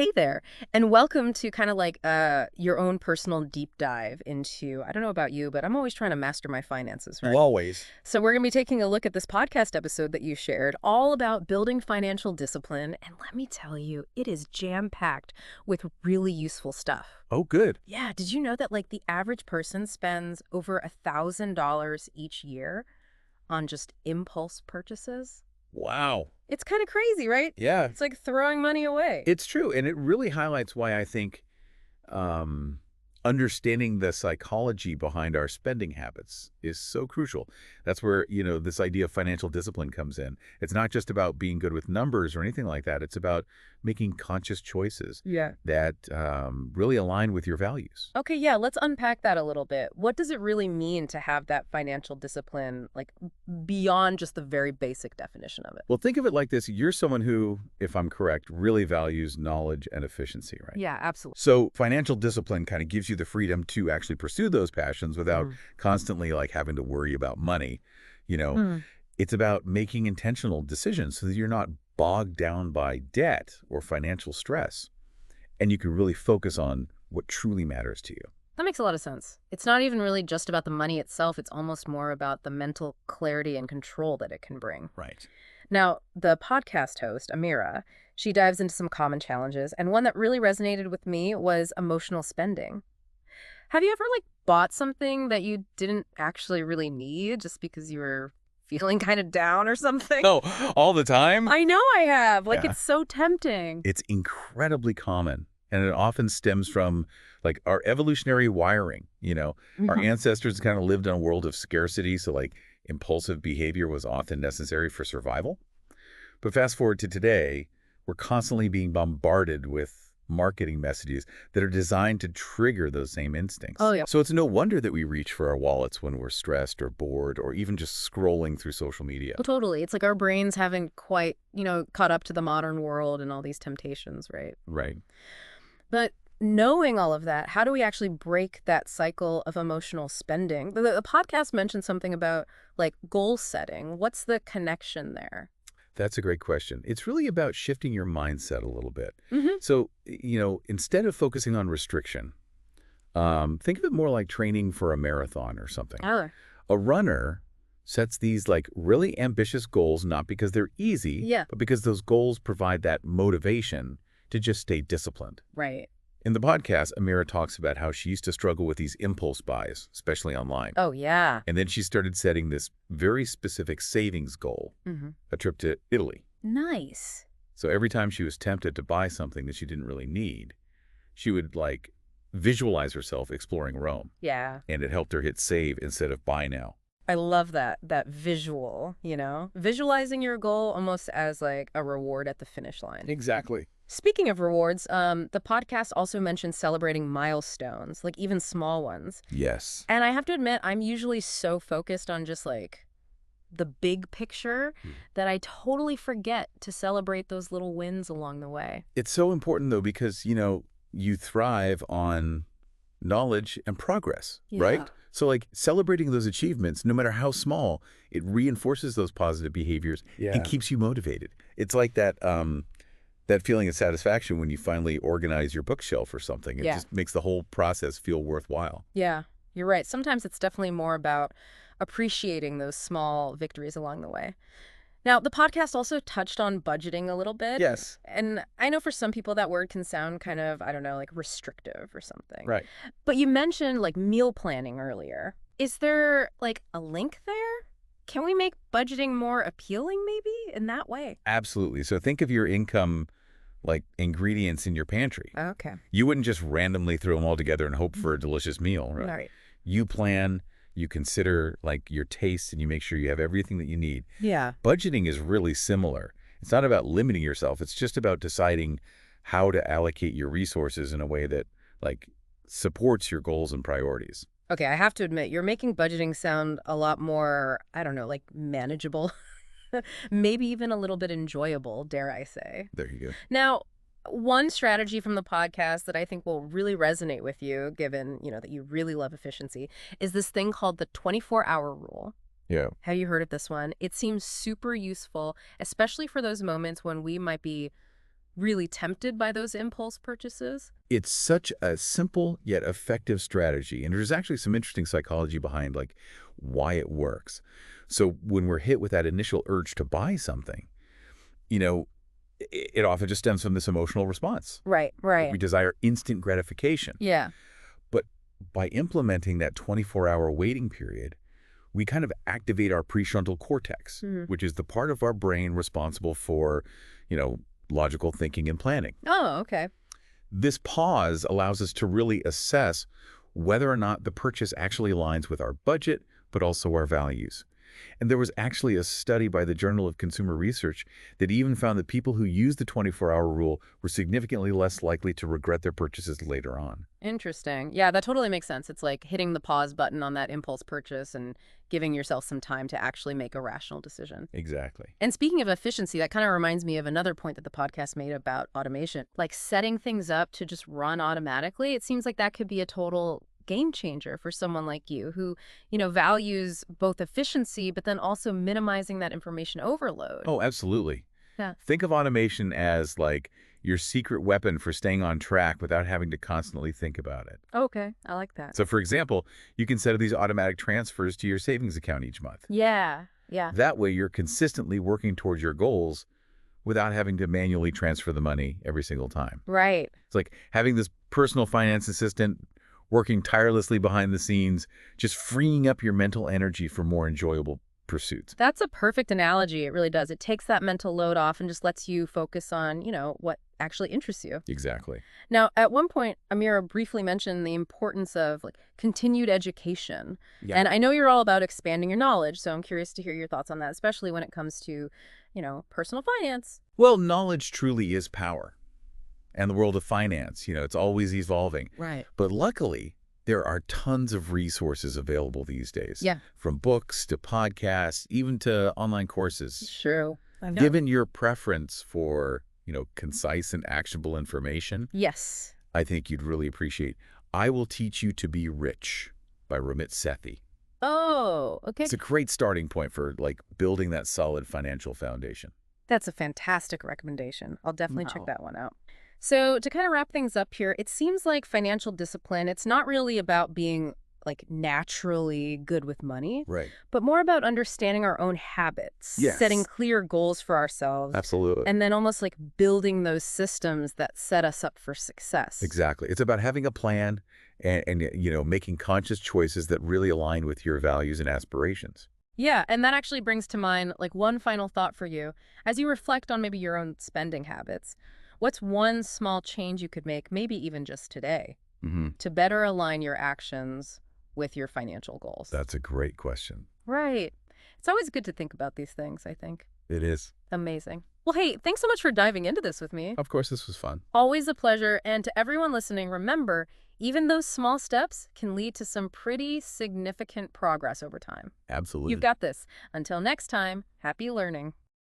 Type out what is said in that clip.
Hey there, and welcome to kind of like your own personal deep dive into, I don't know about you, but I'm always trying to master my finances, right? Always. So we're going to be taking a look at this podcast episode that you shared, all about building financial discipline, and let me tell you, it is jam-packed with really useful stuff. Oh, good. Yeah, did you know that like the average person spends over $1,000 each year on just impulse purchases? Wow. It's kind of crazy, right? Yeah, It's like throwing money away. it's true. And it really highlights why I think um, understanding the psychology behind our spending habits is so crucial. That's where, this idea of financial discipline comes in. It's not just about being good with numbers or anything like that. It's about making conscious choices Yeah. that really align with your values. Okay, yeah, let's unpack that a little bit. What does it really mean to have that financial discipline, like beyond just the very basic definition of it? Well, think of it like this. You're someone who, if I'm correct, really values knowledge and efficiency, right? Yeah, absolutely. So financial discipline kind of gives you the freedom to actually pursue those passions without Mm. constantly like having to worry about money. You know, Mm. it's about making intentional decisions so that you're not bogged down by debt or financial stress. And you can really focus on what truly matters to you. That makes a lot of sense. It's not even really just about the money itself, it's almost more about the mental clarity and control that it can bring. Right. Now, the podcast host, Amira, she dives into some common challenges, and one that really resonated with me was emotional spending. Have you ever like bought something that you didn't actually really need just because you were feeling kind of down or something? Oh, all the time? I know I have. Like, Yeah. it's so tempting. It's incredibly common. And it often stems from like our evolutionary wiring. Our Mhm. ancestors kind of lived in a world of scarcity. So like impulsive behavior was often necessary for survival. But fast forward to today, we're constantly being bombarded with marketing messages that are designed to trigger those same Oh, instincts. yeah. So it's no wonder that we reach for our wallets when we're stressed or bored or even just scrolling through social media. Oh, totally. It's like our brains haven't quite, caught up to the modern world and all these temptations, right? Right. But knowing all of that, how do we actually break that cycle of emotional spending? The podcast mentioned something about like goal setting. What's the connection there? That's a great question. It's really about shifting your mindset a little bit. Mm-hmm. So, instead of focusing on restriction, think of it more like training for a marathon or something. Oh, A runner sets these like really ambitious goals, not because they're easy, yeah. but because those goals provide that motivation to just stay disciplined. Right. In the podcast, Amira talks about how she used to struggle with these impulse buys, especially online. Oh, yeah. And then she started setting this very specific savings goal, Mm-hmm. a trip to Italy. Nice. So every time she was tempted to buy something that she didn't really need, she would like visualize herself exploring Rome. Yeah. And it helped her hit save instead of buy now. I love that visual, visualizing your goal almost as like a reward at the finish line. Exactly. Speaking of rewards, the podcast also mentions celebrating milestones, like even small ones. Yes. And I have to admit, I'm usually so focused on just like the big picture that I totally forget to celebrate those little wins along the way. It's so important, though, because, you thrive on knowledge and progress, right? Yeah. So, like, celebrating those achievements, no matter how small, it reinforces those positive behaviors and keeps you motivated. It's like that feeling of satisfaction when you finally organize your bookshelf or something. It Yeah. just makes the whole process feel worthwhile. Yeah, you're right. Sometimes it's definitely more about appreciating those small victories along the way. Now, the podcast also touched on budgeting a little bit. Yes. And I know for some people that word can sound kind of, I don't know, like restrictive or something. Right. But you mentioned like meal planning earlier. Is there like a link there? Can we make budgeting more appealing maybe in that way? Absolutely. So think of your income like ingredients in your pantry. Okay. You wouldn't just randomly throw them all together and hope for a delicious meal, All right? right. You plan, you consider like your tastes, and you make sure you have everything that you need. Yeah. Budgeting is really similar. It's not about limiting yourself. It's just about deciding how to allocate your resources in a way that like supports your goals and priorities. Okay, I have to admit, you're making budgeting sound a lot more, I don't know, like manageable. Maybe even a little bit enjoyable, dare I say. There you go. Now, one strategy from the podcast that I think will really resonate with you, given, that you really love efficiency, is this thing called the 24-hour rule. Yeah. Have you heard of this one? It seems super useful, especially for those moments when we might be really tempted by those impulse purchases? It's such a simple yet effective strategy, and there's actually some interesting psychology behind like why it works. So when we're hit with that initial urge to buy something, you know, it often just stems from this emotional response. Right, right. We desire instant gratification. Yeah. But by implementing that 24-hour waiting period, we kind of activate our prefrontal cortex, which is the part of our brain responsible for, logical thinking and planning. Oh, okay. This pause allows us to really assess whether or not the purchase actually aligns with our budget, but also our values. And there was actually a study by the Journal of Consumer Research that even found that people who used the 24-hour rule were significantly less likely to regret their purchases later on. Interesting. Yeah, that totally makes sense. It's like hitting the pause button on that impulse purchase and giving yourself some time to actually make a rational decision. Exactly. And speaking of efficiency, that kind of reminds me of another point that the podcast made about automation. Like setting things up to just run automatically, it seems like that could be a total game changer for someone like you who, values both efficiency, but then also minimizing that information overload. Oh, absolutely. Yeah. Think of automation as like your secret weapon for staying on track without having to constantly think about it. Okay, I like that. So, for example, you can set up these automatic transfers to your savings account each month. Yeah. That way, you're consistently working towards your goals without having to manually transfer the money every single time. Right. It's like having this personal finance assistant working tirelessly behind the scenes, just freeing up your mental energy for more enjoyable pursuits. That's a perfect analogy. It really does. It takes that mental load off and just lets you focus on, what actually interests you. Exactly. Now, at one point, Amira briefly mentioned the importance of continued education. Yeah. And I know you're all about expanding your knowledge, so I'm curious to hear your thoughts on that, especially when it comes to, personal finance. Well, knowledge truly is power. And the world of finance, it's always evolving. Right. But luckily, there are tons of resources available these days. Yeah. From books to podcasts, even to online courses. True. Given your preference for, concise and actionable information, Yes. I think you'd really appreciate I Will Teach You to Be Rich by Ramit Sethi. Oh, okay. It's a great starting point for building that solid financial foundation. That's a fantastic recommendation. I'll definitely check that one out. So to kind of wrap things up here, it seems like financial discipline, it's not really about being naturally good with money, Right. but more about understanding our own habits, Yes. setting clear goals for ourselves, Absolutely. and then almost building those systems that set us up for success. Exactly. It's about having a plan and making conscious choices that really align with your values and aspirations. Yeah, and that actually brings to mind one final thought for you. As you reflect on maybe your own spending habits, what's one small change you could make, maybe even just today, to better align your actions with your financial goals? That's a great question. Right. It's always good to think about these things, I think. It is. Amazing. Well, hey, thanks so much for diving into this with me. Of course, this was fun. Always a pleasure. And to everyone listening, remember, even those small steps can lead to some pretty significant progress over time. Absolutely. You've got this. Until next time, happy learning.